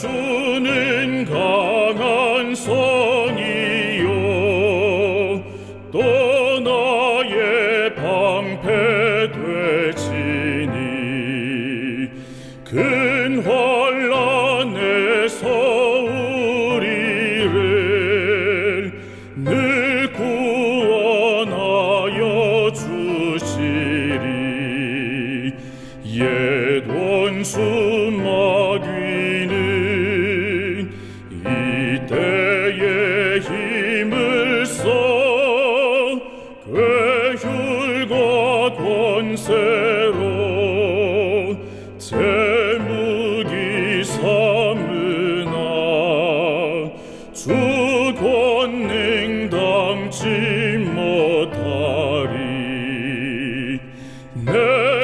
주는 강한 성이요 또 나의 방패 되시니 큰 환난에서 우리를 늘 구원하여 주시리. 옛 원수 마귀는 이때에 힘을 써 괴율과 권세로 제 무기 삼으나 주 권능 당치 못하리. 내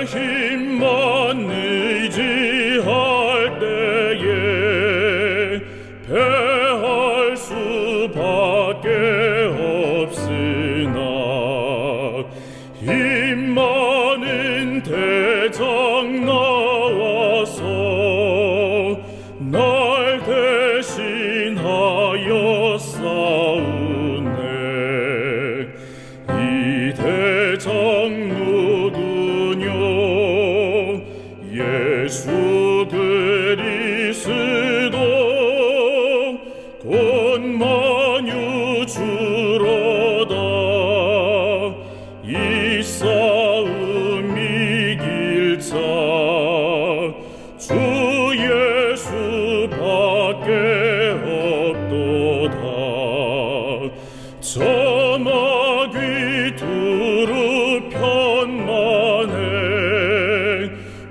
힘만 의지할 때에 패할 수밖에 없으나 힘 많은 대장 나와서 날 대신하여 싸우네. 이 대장 누구뇨? 예수 그리스도 곧 만유주로다. 이 싸움 이길 자 주 예수밖에 없도다. 저 마귀 두루 편만해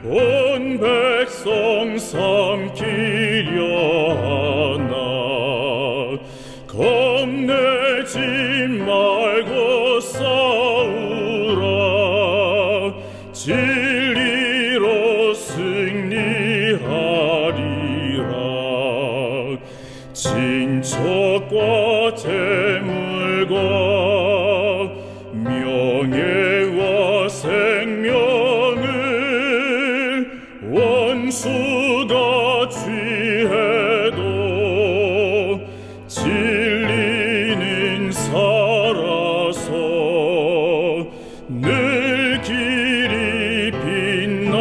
온 백성 삼키려 하나. 겁내지 말고 싸우라. 진리로 승리하리라. 친척과 재물과 명예와 생명을 원수가 취해도 진리는 살아서 늘 길이 빛나리로다.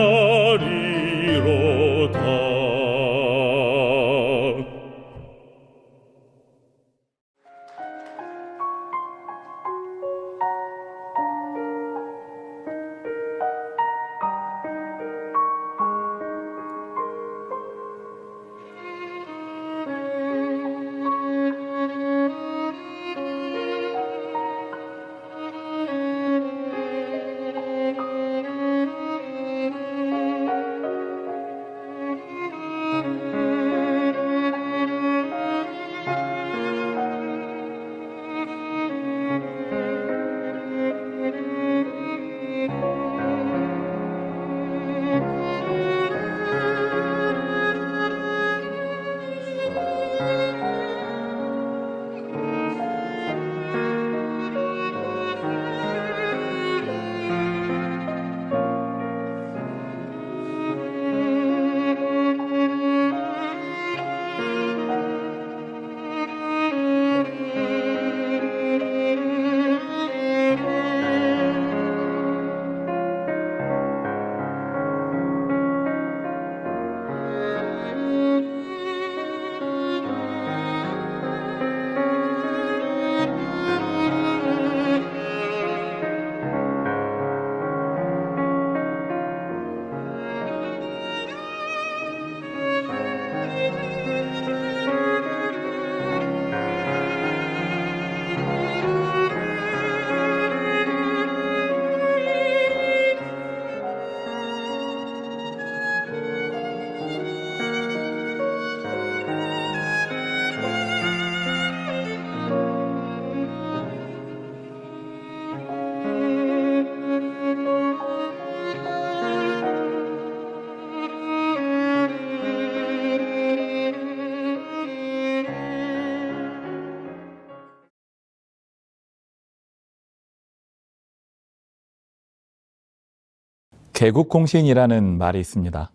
개국공신이라는 말이 있습니다.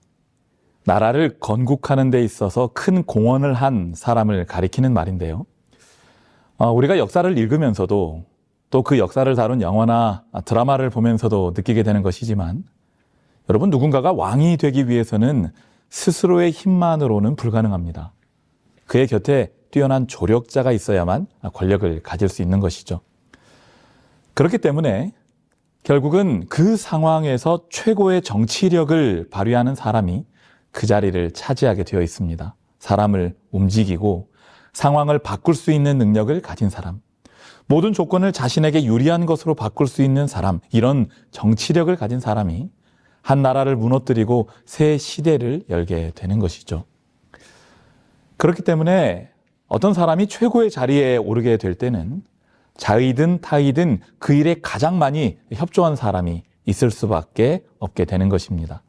나라를 건국하는 데 있어서 큰 공헌을 한 사람을 가리키는 말인데요. 우리가 역사를 읽으면서도 또 그 역사를 다룬 영화나 드라마를 보면서도 느끼게 되는 것이지만, 여러분, 누군가가 왕이 되기 위해서는 스스로의 힘만으로는 불가능합니다. 그의 곁에 뛰어난 조력자가 있어야만 권력을 가질 수 있는 것이죠. 그렇기 때문에 결국은 그 상황에서 최고의 정치력을 발휘하는 사람이 그 자리를 차지하게 되어 있습니다. 사람을 움직이고 상황을 바꿀 수 있는 능력을 가진 사람, 모든 조건을 자신에게 유리한 것으로 바꿀 수 있는 사람, 이런 정치력을 가진 사람이 한 나라를 무너뜨리고 새 시대를 열게 되는 것이죠. 그렇기 때문에 어떤 사람이 최고의 자리에 오르게 될 때는 자의든 타의든 그 일에 가장 많이 협조한 사람이 있을 수밖에 없게 되는 것입니다.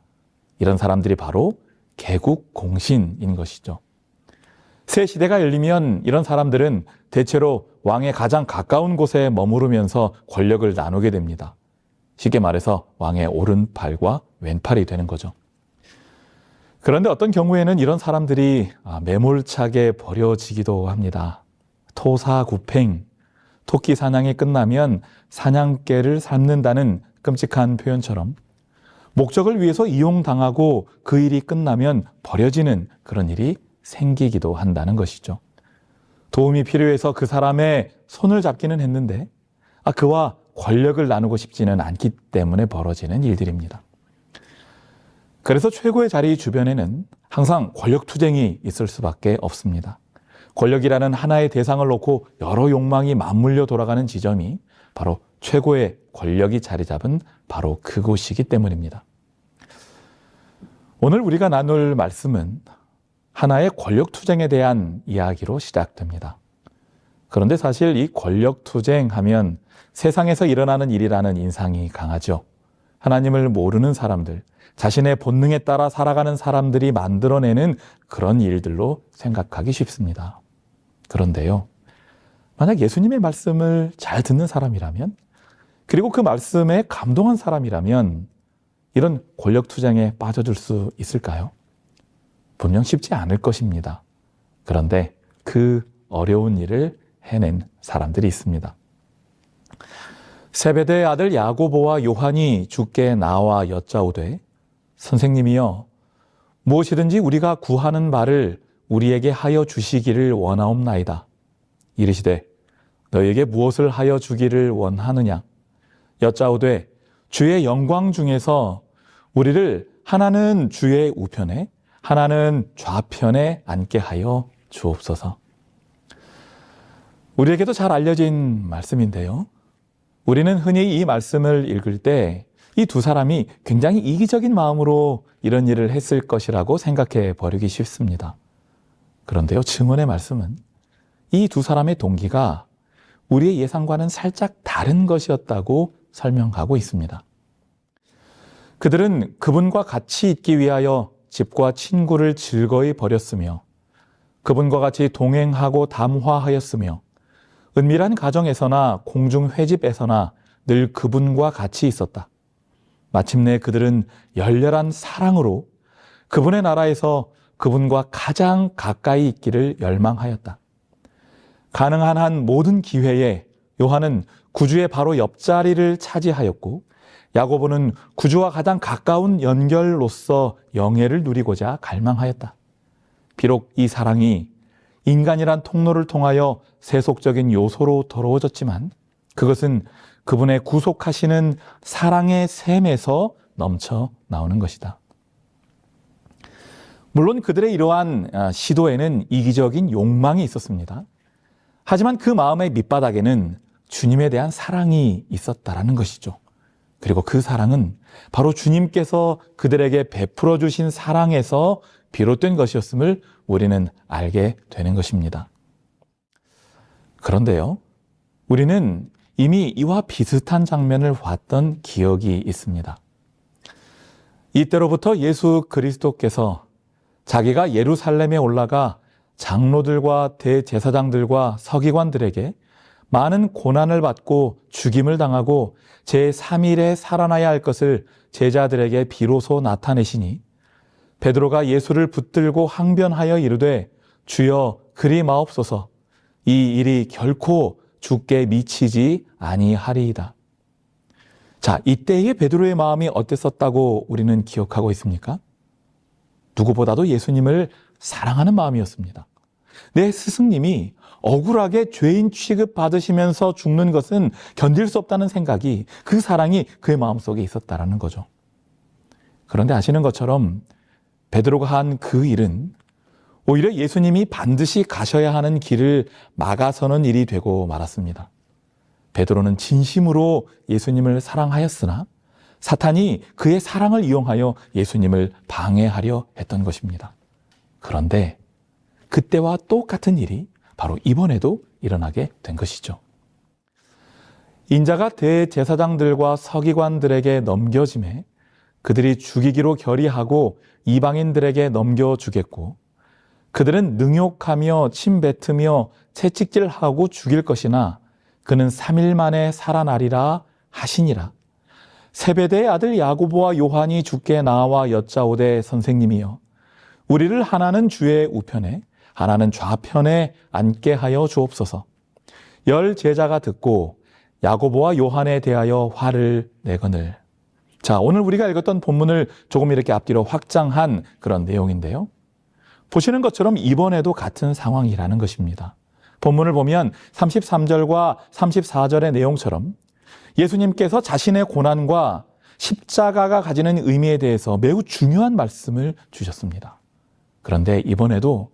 이런 사람들이 바로 개국공신인 것이죠. 새 시대가 열리면 이런 사람들은 대체로 왕의 가장 가까운 곳에 머무르면서 권력을 나누게 됩니다. 쉽게 말해서 왕의 오른팔과 왼팔이 되는 거죠. 그런데 어떤 경우에는 이런 사람들이 매몰차게 버려지기도 합니다. 토사구팽, 토끼 사냥이 끝나면 사냥개를 삶는다는 끔찍한 표현처럼 목적을 위해서 이용당하고 그 일이 끝나면 버려지는 그런 일이 생기기도 한다는 것이죠. 도움이 필요해서 그 사람의 손을 잡기는 했는데 그와 권력을 나누고 싶지는 않기 때문에 벌어지는 일들입니다. 그래서 최고의 자리 주변에는 항상 권력투쟁이 있을 수밖에 없습니다. 권력이라는 하나의 대상을 놓고 여러 욕망이 맞물려 돌아가는 지점이 바로 최고의 권력이 자리 잡은 바로 그곳이기 때문입니다. 오늘 우리가 나눌 말씀은 하나의 권력투쟁에 대한 이야기로 시작됩니다. 그런데 사실 이 권력투쟁 하면 세상에서 일어나는 일이라는 인상이 강하죠. 하나님을 모르는 사람들, 자신의 본능에 따라 살아가는 사람들이 만들어내는 그런 일들로 생각하기 쉽습니다. 그런데요, 만약 예수님의 말씀을 잘 듣는 사람이라면, 그리고 그 말씀에 감동한 사람이라면 이런 권력투쟁에 빠져들 수 있을까요? 분명 쉽지 않을 것입니다. 그런데 그 어려운 일을 해낸 사람들이 있습니다. 세베대의 아들 야고보와 요한이 주께 나와 여짜오되, 선생님이여, 무엇이든지 우리가 구하는 바를 우리에게 하여 주시기를 원하옵나이다. 이르시되, 너에게 무엇을 하여 주기를 원하느냐? 여짜오되, 주의 영광 중에서 우리를 하나는 주의 우편에 하나는 좌편에 앉게 하여 주옵소서. 우리에게도 잘 알려진 말씀인데요. 우리는 흔히 이 말씀을 읽을 때 이 두 사람이 굉장히 이기적인 마음으로 이런 일을 했을 것이라고 생각해 버리기 쉽습니다. 그런데요, 증언의 말씀은 이 두 사람의 동기가 우리의 예상과는 살짝 다른 것이었다고 설명하고 있습니다. 그들은 그분과 같이 있기 위하여 집과 친구를 즐거이 버렸으며 그분과 같이 동행하고 담화하였으며 은밀한 가정에서나 공중 회집에서나 늘 그분과 같이 있었다. 마침내 그들은 열렬한 사랑으로 그분의 나라에서 그분과 가장 가까이 있기를 열망하였다. 가능한 한 모든 기회에 요한은 구주의 바로 옆자리를 차지하였고 야고보는 구주와 가장 가까운 연결로서 영예를 누리고자 갈망하였다. 비록 이 사랑이 인간이란 통로를 통하여 세속적인 요소로 더러워졌지만 그것은 그분의 구속하시는 사랑의 샘에서 넘쳐 나오는 것이다. 물론 그들의 이러한 시도에는 이기적인 욕망이 있었습니다. 하지만 그 마음의 밑바닥에는 주님에 대한 사랑이 있었다라는 것이죠. 그리고 그 사랑은 바로 주님께서 그들에게 베풀어 주신 사랑에서 비롯된 것이었음을 우리는 알게 되는 것입니다. 그런데요, 우리는 이미 이와 비슷한 장면을 봤던 기억이 있습니다. 이때로부터 예수 그리스도께서 자기가 예루살렘에 올라가 장로들과 대제사장들과 서기관들에게 많은 고난을 받고 죽임을 당하고 제3일에 살아나야 할 것을 제자들에게 비로소 나타내시니 베드로가 예수를 붙들고 항변하여 이르되 주여 그리 마옵소서 이 일이 결코 주께 미치지 아니하리이다. 자, 이때의 베드로의 마음이 어땠었다고 우리는 기억하고 있습니까? 누구보다도 예수님을 사랑하는 마음이었습니다. 내 스승님이 억울하게 죄인 취급받으시면서 죽는 것은 견딜 수 없다는 생각이, 그 사랑이 그의 마음속에 있었다라는 거죠. 그런데 아시는 것처럼 베드로가 한 그 일은 오히려 예수님이 반드시 가셔야 하는 길을 막아서는 일이 되고 말았습니다. 베드로는 진심으로 예수님을 사랑하였으나 사탄이 그의 사랑을 이용하여 예수님을 방해하려 했던 것입니다. 그런데 그때와 똑같은 일이 바로 이번에도 일어나게 된 것이죠. 인자가 대제사장들과 서기관들에게 넘겨짐에 그들이 죽이기로 결의하고 이방인들에게 넘겨주겠고 그들은 능욕하며 침뱉으며 채찍질하고 죽일 것이나 그는 3일 만에 살아나리라 하시니라. 세베대의 아들 야고보와 요한이 주께 나와 여짜오되 선생님이여 우리를 하나는 주의 우편에 하나는 좌편에 앉게 하여 주옵소서. 10 제자가 듣고 야고보와 요한에 대하여 화를 내거늘. 자, 오늘 우리가 읽었던 본문을 조금 이렇게 앞뒤로 확장한 그런 내용인데요. 보시는 것처럼 이번에도 같은 상황이라는 것입니다. 본문을 보면 33절과 34절의 내용처럼 예수님께서 자신의 고난과 십자가가 가지는 의미에 대해서 매우 중요한 말씀을 주셨습니다. 그런데 이번에도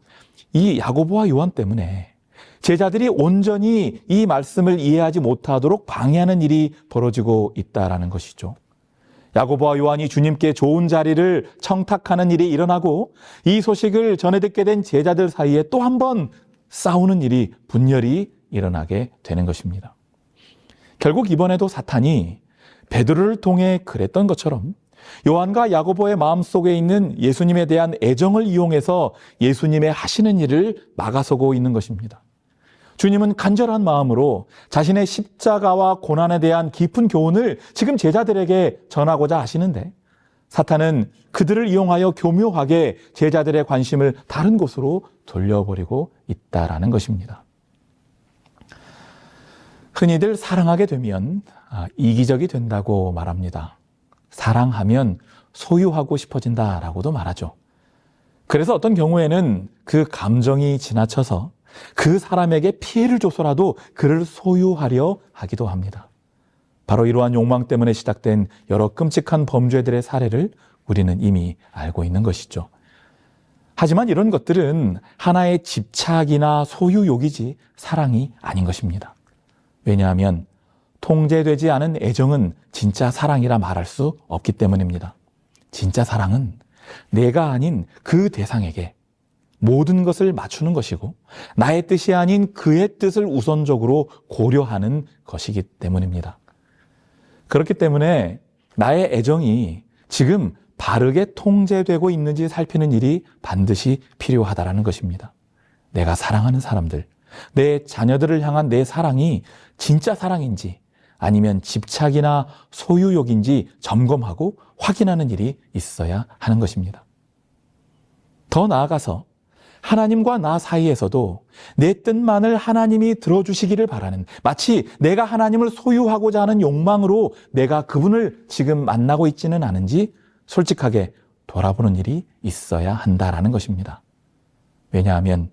이 야고보와 요한 때문에 제자들이 온전히 이 말씀을 이해하지 못하도록 방해하는 일이 벌어지고 있다라는 것이죠. 야고보와 요한이 주님께 좋은 자리를 청탁하는 일이 일어나고 이 소식을 전해 듣게 된 제자들 사이에 또 한 번 싸우는 일이 분열이 일어나게 되는 것입니다. 결국 이번에도 사탄이 베드로를 통해 그랬던 것처럼 요한과 야고보의 마음속에 있는 예수님에 대한 애정을 이용해서 예수님의 하시는 일을 막아서고 있는 것입니다. 주님은 간절한 마음으로 자신의 십자가와 고난에 대한 깊은 교훈을 지금 제자들에게 전하고자 하시는데 사탄은 그들을 이용하여 교묘하게 제자들의 관심을 다른 곳으로 돌려버리고 있다라는 것입니다. 흔히들 사랑하게 되면 이기적이 된다고 말합니다. 사랑하면 소유하고 싶어진다라고도 말하죠. 그래서 어떤 경우에는 그 감정이 지나쳐서 그 사람에게 피해를 줘서라도 그를 소유하려 하기도 합니다. 바로 이러한 욕망 때문에 시작된 여러 끔찍한 범죄들의 사례를 우리는 이미 알고 있는 것이죠. 하지만 이런 것들은 하나의 집착이나 소유욕이지 사랑이 아닌 것입니다. 왜냐하면 통제되지 않은 애정은 진짜 사랑이라 말할 수 없기 때문입니다. 진짜 사랑은 내가 아닌 그 대상에게 모든 것을 맞추는 것이고 나의 뜻이 아닌 그의 뜻을 우선적으로 고려하는 것이기 때문입니다. 그렇기 때문에 나의 애정이 지금 바르게 통제되고 있는지 살피는 일이 반드시 필요하다는 것입니다. 내가 사랑하는 사람들, 내 자녀들을 향한 내 사랑이 진짜 사랑인지 아니면 집착이나 소유욕인지 점검하고 확인하는 일이 있어야 하는 것입니다. 더 나아가서 하나님과 나 사이에서도 내 뜻만을 하나님이 들어주시기를 바라는, 마치 내가 하나님을 소유하고자 하는 욕망으로 내가 그분을 지금 만나고 있지는 않은지 솔직하게 돌아보는 일이 있어야 한다라는 것입니다. 왜냐하면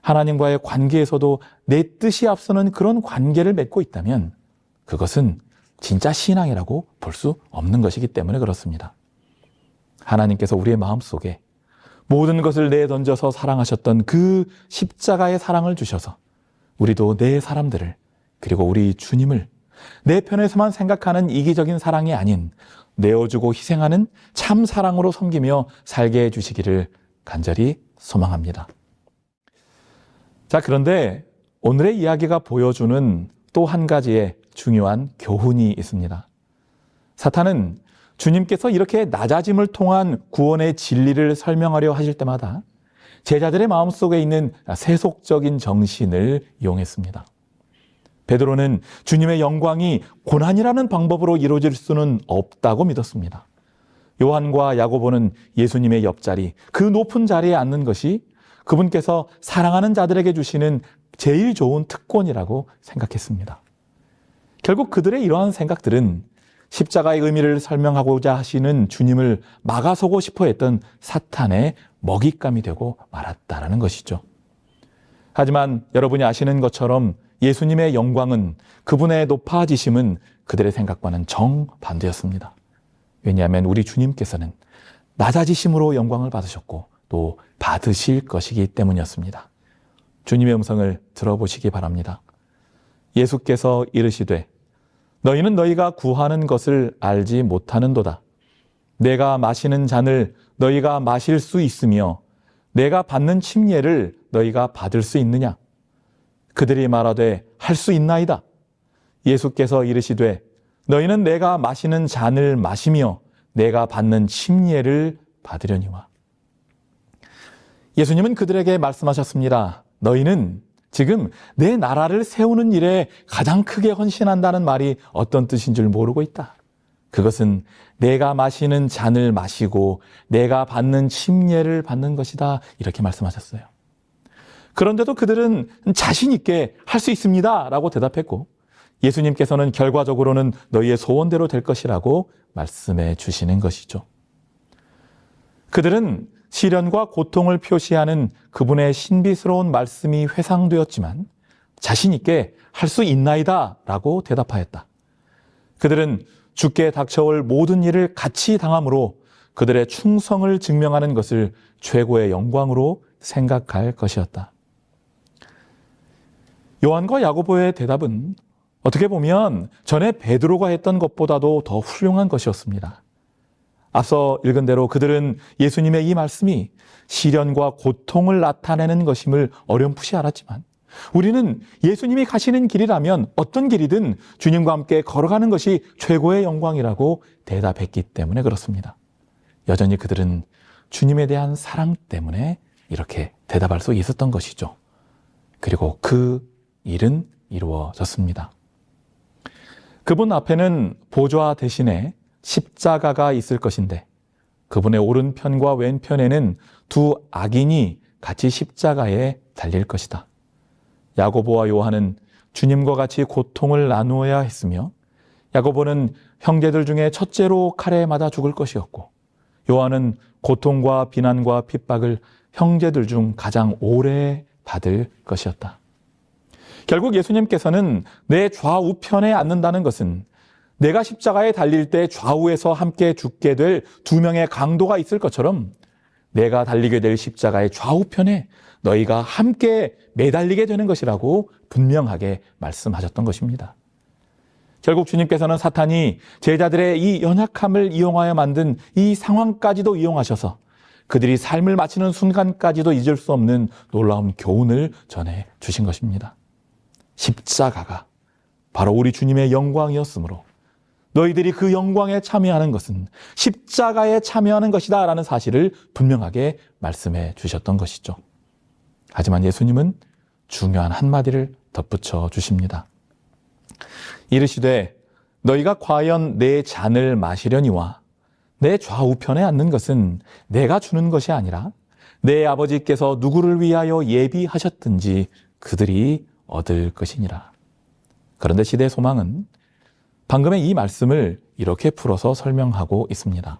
하나님과의 관계에서도 내 뜻이 앞서는 그런 관계를 맺고 있다면 그것은 진짜 신앙이라고 볼 수 없는 것이기 때문에 그렇습니다. 하나님께서 우리의 마음속에 모든 것을 내던져서 사랑하셨던 그 십자가의 사랑을 주셔서 우리도 내 사람들을 그리고 우리 주님을 내 편에서만 생각하는 이기적인 사랑이 아닌 내어주고 희생하는 참 사랑으로 섬기며 살게 해주시기를 간절히 소망합니다. 자, 그런데 오늘의 이야기가 보여주는 또 한 가지의 중요한 교훈이 있습니다. 사탄은 주님께서 이렇게 낮아짐을 통한 구원의 진리를 설명하려 하실 때마다 제자들의 마음속에 있는 세속적인 정신을 이용했습니다. 베드로는 주님의 영광이 고난이라는 방법으로 이루어질 수는 없다고 믿었습니다. 요한과 야고보는 예수님의 옆자리, 그 높은 자리에 앉는 것이 그분께서 사랑하는 자들에게 주시는 제일 좋은 특권이라고 생각했습니다. 결국 그들의 이러한 생각들은 십자가의 의미를 설명하고자 하시는 주님을 막아서고 싶어 했던 사탄의 먹잇감이 되고 말았다라는 것이죠. 하지만 여러분이 아시는 것처럼 예수님의 영광은, 그분의 높아지심은 그들의 생각과는 정반대였습니다. 왜냐하면 우리 주님께서는 낮아지심으로 영광을 받으셨고 또 받으실 것이기 때문이었습니다. 주님의 음성을 들어보시기 바랍니다. 예수께서 이르시되 너희는 너희가 구하는 것을 알지 못하는도다. 내가 마시는 잔을 너희가 마실 수 있으며 내가 받는 침례를 너희가 받을 수 있느냐? 그들이 말하되 할 수 있나이다. 예수께서 이르시되 너희는 내가 마시는 잔을 마시며 내가 받는 침례를 받으려니와. 예수님은 그들에게 말씀하셨습니다. 너희는 지금 내 나라를 세우는 일에 가장 크게 헌신한다는 말이 어떤 뜻인 줄 모르고 있다. 그것은 내가 마시는 잔을 마시고 내가 받는 침례를 받는 것이다. 이렇게 말씀하셨어요. 그런데도 그들은 자신 있게 할 수 있습니다 라고 대답했고, 예수님께서는 결과적으로는 너희의 소원대로 될 것이라고 말씀해 주시는 것이죠. 그들은 시련과 고통을 표시하는 그분의 신비스러운 말씀이 회상되었지만 자신 있게 할 수 있나이다 라고 대답하였다. 그들은 주께 닥쳐올 모든 일을 같이 당함으로 그들의 충성을 증명하는 것을 최고의 영광으로 생각할 것이었다. 요한과 야고보의 대답은 어떻게 보면 전에 베드로가 했던 것보다도 더 훌륭한 것이었습니다. 앞서 읽은 대로 그들은 예수님의 이 말씀이 시련과 고통을 나타내는 것임을 어렴풋이 알았지만, 우리는 예수님이 가시는 길이라면 어떤 길이든 주님과 함께 걸어가는 것이 최고의 영광이라고 대답했기 때문에 그렇습니다. 여전히 그들은 주님에 대한 사랑 때문에 이렇게 대답할 수 있었던 것이죠. 그리고 그 일은 이루어졌습니다. 그분 앞에는 보좌 대신에 십자가가 있을 것인데 그분의 오른편과 왼편에는 두 악인이 같이 십자가에 달릴 것이다. 야고보와 요한은 주님과 같이 고통을 나누어야 했으며, 야고보는 형제들 중에 첫째로 칼에 맞아 죽을 것이었고, 요한은 고통과 비난과 핍박을 형제들 중 가장 오래 받을 것이었다. 결국 예수님께서는 내 좌우편에 앉는다는 것은 내가 십자가에 달릴 때 좌우에서 함께 죽게 될 두 명의 강도가 있을 것처럼 내가 달리게 될 십자가의 좌우편에 너희가 함께 매달리게 되는 것이라고 분명하게 말씀하셨던 것입니다. 결국 주님께서는 사탄이 제자들의 이 연약함을 이용하여 만든 이 상황까지도 이용하셔서 그들이 삶을 마치는 순간까지도 잊을 수 없는 놀라운 교훈을 전해 주신 것입니다. 십자가가 바로 우리 주님의 영광이었으므로 너희들이 그 영광에 참여하는 것은 십자가에 참여하는 것이다 라는 사실을 분명하게 말씀해 주셨던 것이죠. 하지만 예수님은 중요한 한마디를 덧붙여 주십니다. 이르시되 너희가 과연 내 잔을 마시려니와 내 좌우편에 앉는 것은 내가 주는 것이 아니라 내 아버지께서 누구를 위하여 예비하셨든지 그들이 얻을 것이니라. 그런데 시대의 소망은 방금의 이 말씀을 이렇게 풀어서 설명하고 있습니다.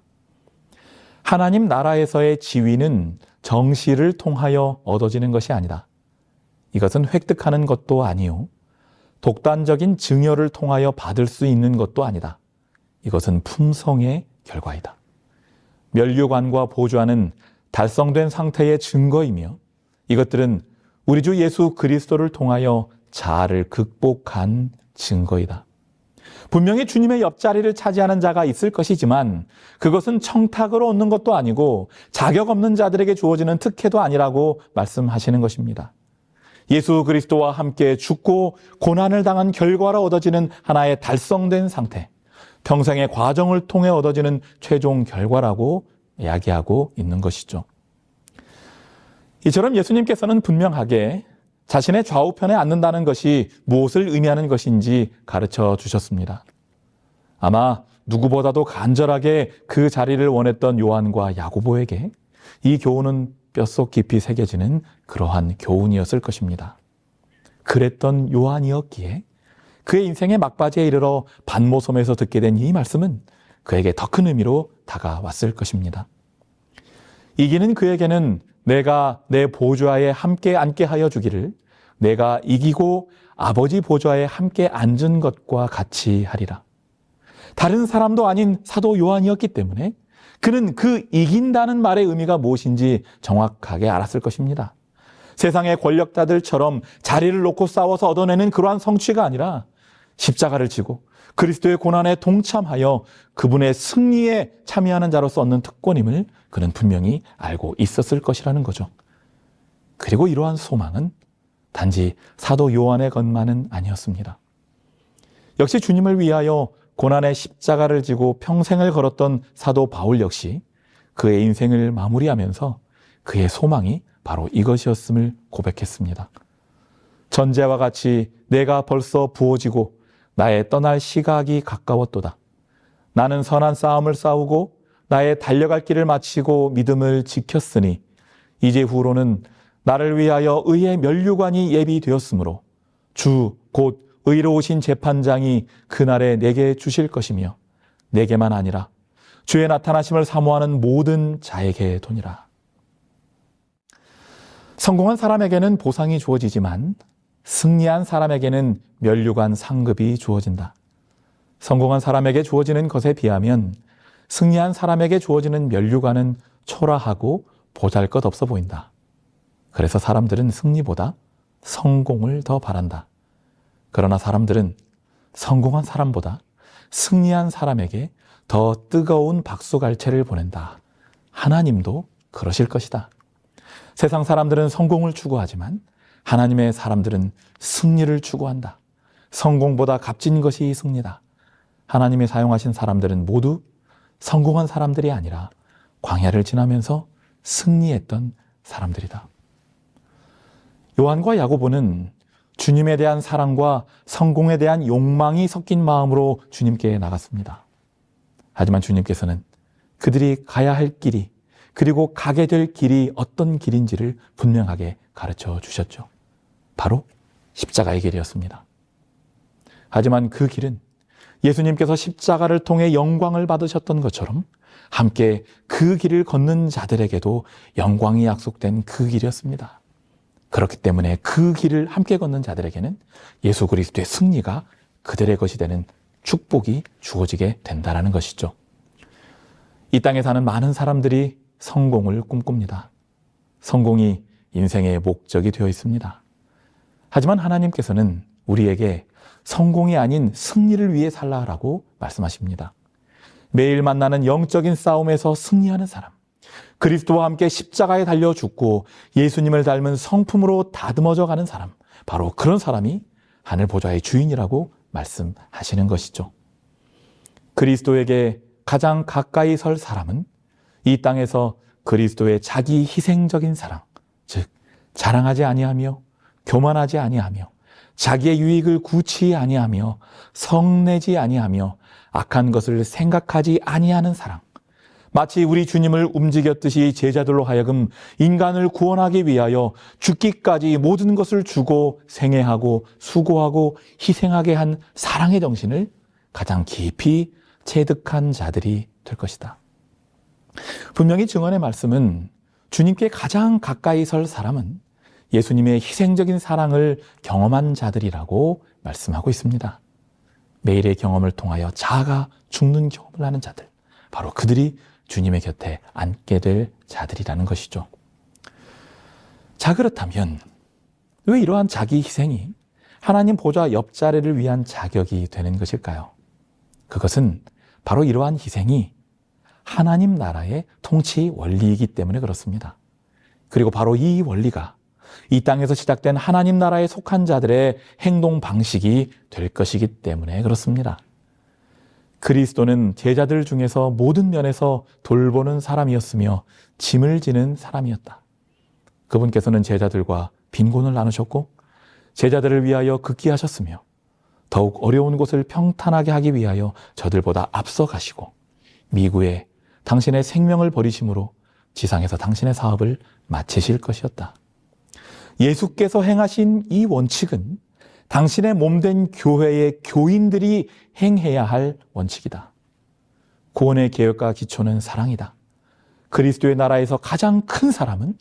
하나님 나라에서의 지위는 정시를 통하여 얻어지는 것이 아니다. 이것은 획득하는 것도 아니요, 독단적인 증여를 통하여 받을 수 있는 것도 아니다. 이것은 품성의 결과이다. 면류관과 보좌는 달성된 상태의 증거이며 이것들은 우리 주 예수 그리스도를 통하여 자아를 극복한 증거이다. 분명히 주님의 옆자리를 차지하는 자가 있을 것이지만 그것은 청탁으로 얻는 것도 아니고 자격 없는 자들에게 주어지는 특혜도 아니라고 말씀하시는 것입니다. 예수 그리스도와 함께 죽고 고난을 당한 결과로 얻어지는 하나의 달성된 상태, 평생의 과정을 통해 얻어지는 최종 결과라고 이야기하고 있는 것이죠. 이처럼 예수님께서는 분명하게 자신의 좌우편에 앉는다는 것이 무엇을 의미하는 것인지 가르쳐 주셨습니다. 아마 누구보다도 간절하게 그 자리를 원했던 요한과 야고보에게 이 교훈은 뼛속 깊이 새겨지는 그러한 교훈이었을 것입니다. 그랬던 요한이었기에 그의 인생의 막바지에 이르러 반모섬에서 듣게 된 이 말씀은 그에게 더 큰 의미로 다가왔을 것입니다. 이기는 그에게는 내가 내 보좌에 함께 앉게 하여 주기를 내가 이기고 아버지 보좌에 함께 앉은 것과 같이 하리라. 다른 사람도 아닌 사도 요한이었기 때문에 그는 그 이긴다는 말의 의미가 무엇인지 정확하게 알았을 것입니다. 세상의 권력자들처럼 자리를 놓고 싸워서 얻어내는 그러한 성취가 아니라 십자가를 지고 그리스도의 고난에 동참하여 그분의 승리에 참여하는 자로서 얻는 특권임을 그는 분명히 알고 있었을 것이라는 거죠. 그리고 이러한 소망은 단지 사도 요한의 것만은 아니었습니다. 역시 주님을 위하여 고난의 십자가를 지고 평생을 걸었던 사도 바울 역시 그의 인생을 마무리하면서 그의 소망이 바로 이것이었음을 고백했습니다. 전제와 같이 내가 벌써 부어지고 나의 떠날 시각이 가까웠도다. 나는 선한 싸움을 싸우고 나의 달려갈 길을 마치고 믿음을 지켰으니 이제 후로는 나를 위하여 의의 면류관이 예비되었으므로 주 곧 의로우신 재판장이 그날에 내게 주실 것이며 내게만 아니라 주의 나타나심을 사모하는 모든 자에게 도니라. 성공한 사람에게는 보상이 주어지지만 승리한 사람에게는 면류관 상급이 주어진다. 성공한 사람에게 주어지는 것에 비하면 승리한 사람에게 주어지는 면류관은 초라하고 보잘것없어 보인다. 그래서 사람들은 승리보다 성공을 더 바란다. 그러나 사람들은 성공한 사람보다 승리한 사람에게 더 뜨거운 박수갈채를 보낸다. 하나님도 그러실 것이다. 세상 사람들은 성공을 추구하지만 하나님의 사람들은 승리를 추구한다. 성공보다 값진 것이 승리다. 하나님이 사용하신 사람들은 모두 성공한 사람들이 아니라 광야를 지나면서 승리했던 사람들이다. 요한과 야고보는 주님에 대한 사랑과 성공에 대한 욕망이 섞인 마음으로 주님께 나갔습니다. 하지만 주님께서는 그들이 가야 할 길이 그리고 가게 될 길이 어떤 길인지를 분명하게 가르쳐 주셨죠. 바로 십자가의 길이었습니다. 하지만 그 길은 예수님께서 십자가를 통해 영광을 받으셨던 것처럼 함께 그 길을 걷는 자들에게도 영광이 약속된 그 길이었습니다. 그렇기 때문에 그 길을 함께 걷는 자들에게는 예수 그리스도의 승리가 그들의 것이 되는 축복이 주어지게 된다는 것이죠. 이 땅에 사는 많은 사람들이 성공을 꿈꿉니다. 성공이 인생의 목적이 되어 있습니다. 하지만 하나님께서는 우리에게 성공이 아닌 승리를 위해 살라라고 말씀하십니다. 매일 만나는 영적인 싸움에서 승리하는 사람, 그리스도와 함께 십자가에 달려 죽고 예수님을 닮은 성품으로 다듬어져 가는 사람, 바로 그런 사람이 하늘 보좌의 주인이라고 말씀하시는 것이죠. 그리스도에게 가장 가까이 설 사람은 이 땅에서 그리스도의 자기 희생적인 사랑, 즉 자랑하지 아니하며 교만하지 아니하며 자기의 유익을 구치 아니하며 성내지 아니하며 악한 것을 생각하지 아니하는 사랑, 마치 우리 주님을 움직였듯이 제자들로 하여금 인간을 구원하기 위하여 죽기까지 모든 것을 주고 생애하고 수고하고 희생하게 한 사랑의 정신을 가장 깊이 체득한 자들이 될 것이다. 분명히 증언의 말씀은 주님께 가장 가까이 설 사람은 예수님의 희생적인 사랑을 경험한 자들이라고 말씀하고 있습니다. 매일의 경험을 통하여 자아가 죽는 경험을 하는 자들, 바로 그들이 주님의 곁에 앉게 될 자들이라는 것이죠. 자, 그렇다면 왜 이러한 자기 희생이 하나님 보좌 옆자리를 위한 자격이 되는 것일까요? 그것은 바로 이러한 희생이 하나님 나라의 통치 원리이기 때문에 그렇습니다. 그리고 바로 이 원리가 이 땅에서 시작된 하나님 나라에 속한 자들의 행동 방식이 될 것이기 때문에 그렇습니다. 그리스도는 제자들 중에서 모든 면에서 돌보는 사람이었으며 짐을 지는 사람이었다. 그분께서는 제자들과 빈곤을 나누셨고 제자들을 위하여 극기하셨으며 더욱 어려운 곳을 평탄하게 하기 위하여 저들보다 앞서 가시고 미구에 당신의 생명을 버리심으로 지상에서 당신의 사업을 마치실 것이었다. 예수께서 행하신 이 원칙은 당신의 몸된 교회의 교인들이 행해야 할 원칙이다. 구원의 계획과 기초는 사랑이다. 그리스도의 나라에서 가장 큰 사람은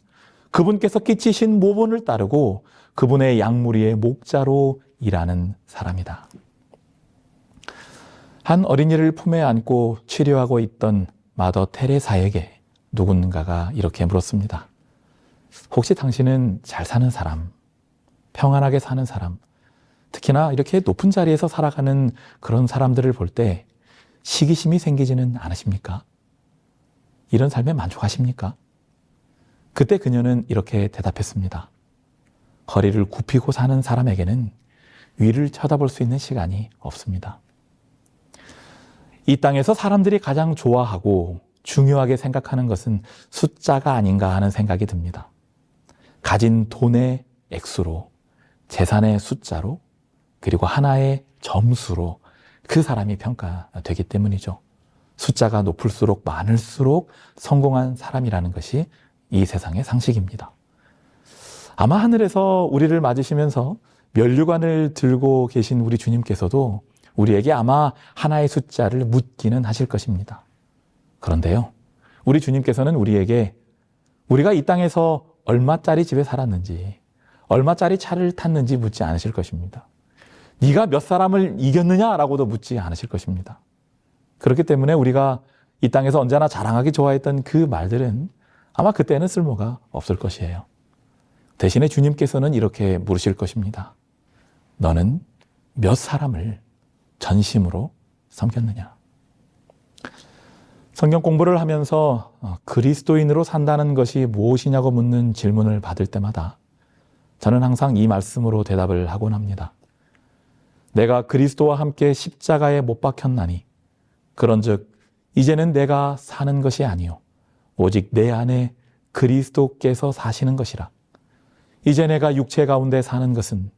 그분께서 끼치신 모본을 따르고 그분의 양무리의 목자로 일하는 사람이다. 한 어린이를 품에 안고 치료하고 있던 마더 테레사에게 누군가가 이렇게 물었습니다. 혹시 당신은 잘 사는 사람, 평안하게 사는 사람, 특히나 이렇게 높은 자리에서 살아가는 그런 사람들을 볼 때 시기심이 생기지는 않으십니까? 이런 삶에 만족하십니까? 그때 그녀는 이렇게 대답했습니다. 허리를 굽히고 사는 사람에게는 위를 쳐다볼 수 있는 시간이 없습니다. 이 땅에서 사람들이 가장 좋아하고 중요하게 생각하는 것은 숫자가 아닌가 하는 생각이 듭니다. 가진 돈의 액수로, 재산의 숫자로, 그리고 하나의 점수로 그 사람이 평가되기 때문이죠. 숫자가 높을수록 많을수록 성공한 사람이라는 것이 이 세상의 상식입니다. 아마 하늘에서 우리를 맞으시면서 면류관을 들고 계신 우리 주님께서도 우리에게 아마 하나의 숫자를 묻기는 하실 것입니다. 그런데요, 우리 주님께서는 우리에게 우리가 이 땅에서 얼마짜리 집에 살았는지, 얼마짜리 차를 탔는지 묻지 않으실 것입니다. 네가 몇 사람을 이겼느냐라고도 묻지 않으실 것입니다. 그렇기 때문에 우리가 이 땅에서 언제나 자랑하기 좋아했던 그 말들은 아마 그때는 쓸모가 없을 것이에요. 대신에 주님께서는 이렇게 물으실 것입니다. 너는 몇 사람을 전심으로 섬겼느냐? 성경 공부를 하면서 그리스도인으로 산다는 것이 무엇이냐고 묻는 질문을 받을 때마다 저는 항상 이 말씀으로 대답을 하곤 합니다. 내가 그리스도와 함께 십자가에 못 박혔나니 그런즉 이제는 내가 사는 것이 아니요 오직 내 안에 그리스도께서 사시는 것이라. 이제 내가 육체 가운데 사는 것은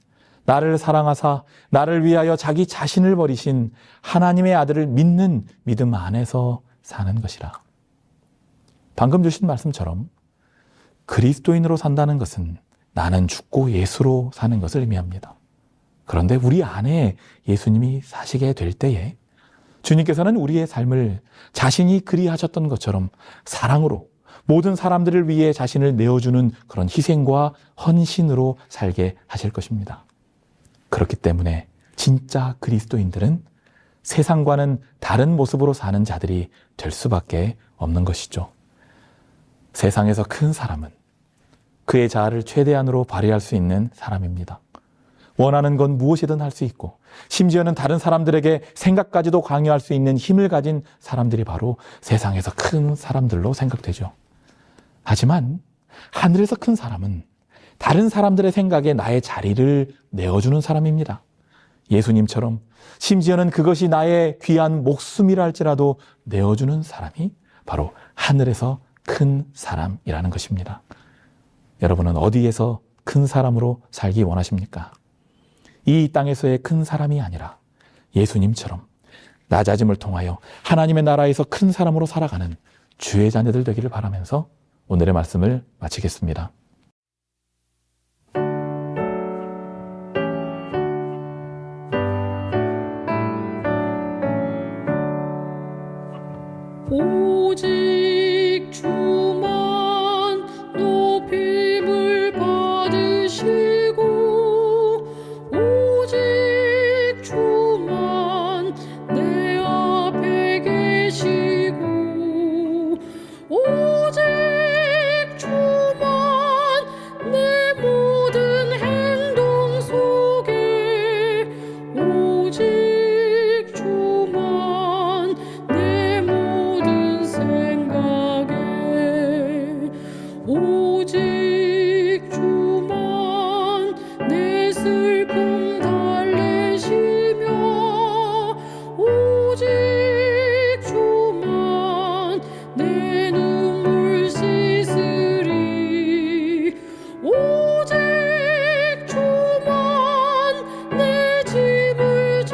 나를 사랑하사 나를 위하여 자기 자신을 버리신 하나님의 아들을 믿는 믿음 안에서 사는 것이라. 방금 주신 말씀처럼 그리스도인으로 산다는 것은 나는 죽고 예수로 사는 것을 의미합니다. 그런데 우리 안에 예수님이 사시게 될 때에 주님께서는 우리의 삶을 자신이 그리하셨던 것처럼 사랑으로 모든 사람들을 위해 자신을 내어주는 그런 희생과 헌신으로 살게 하실 것입니다. 그렇기 때문에 진짜 그리스도인들은 세상과는 다른 모습으로 사는 자들이 될 수밖에 없는 것이죠. 세상에서 큰 사람은 그의 자아를 최대한으로 발휘할 수 있는 사람입니다. 원하는 건 무엇이든 할 수 있고 심지어는 다른 사람들에게 생각까지도 강요할 수 있는 힘을 가진 사람들이 바로 세상에서 큰 사람들로 생각되죠. 하지만 하늘에서 큰 사람은 다른 사람들의 생각에 나의 자리를 내어주는 사람입니다. 예수님처럼 심지어는 그것이 나의 귀한 목숨이라 할지라도 내어주는 사람이 바로 하늘에서 큰 사람이라는 것입니다. 여러분은 어디에서 큰 사람으로 살기 원하십니까? 이 땅에서의 큰 사람이 아니라 예수님처럼 낮아짐을 통하여 하나님의 나라에서 큰 사람으로 살아가는 주의 자녀들 되기를 바라면서 오늘의 말씀을 마치겠습니다. 오직 주만 높임을 받으시고 오직 주만 내 앞에 계시고 오직 주만 내 모든 행동 속에 오직 주만 내 모든 생각에 오직 주만 내 슬픔 달래시며 오직 주만 내 눈물 씻으리 오직 주만 내 짐을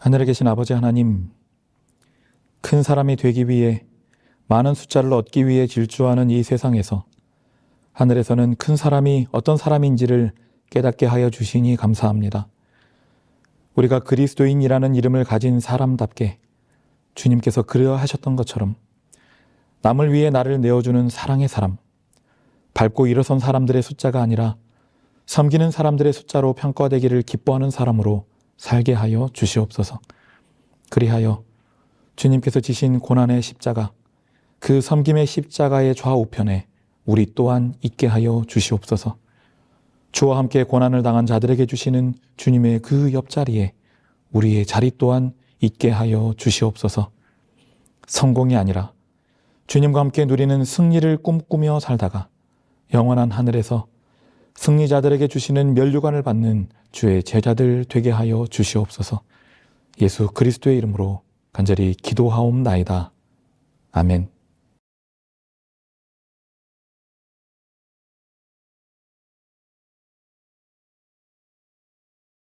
하늘에 계신 아버지 하나님, 큰 사람이 되기 위해 많은 숫자를 얻기 위해 질주하는 이 세상에서 하늘에서는 큰 사람이 어떤 사람인지를 깨닫게 하여 주시니 감사합니다. 우리가 그리스도인이라는 이름을 가진 사람답게 주님께서 그리하셨던 것처럼 남을 위해 나를 내어주는 사랑의 사람, 밟고 일어선 사람들의 숫자가 아니라 섬기는 사람들의 숫자로 평가되기를 기뻐하는 사람으로 살게 하여 주시옵소서. 그리하여 주님께서 지신 고난의 십자가, 그 섬김의 십자가의 좌우편에 우리 또한 있게 하여 주시옵소서. 주와 함께 고난을 당한 자들에게 주시는 주님의 그 옆자리에 우리의 자리 또한 있게 하여 주시옵소서. 성공이 아니라 주님과 함께 누리는 승리를 꿈꾸며 살다가 영원한 하늘에서 승리자들에게 주시는 면류관을 받는 주의 제자들 되게 하여 주시옵소서. 예수 그리스도의 이름으로 간절히 기도하옵나이다. 아멘.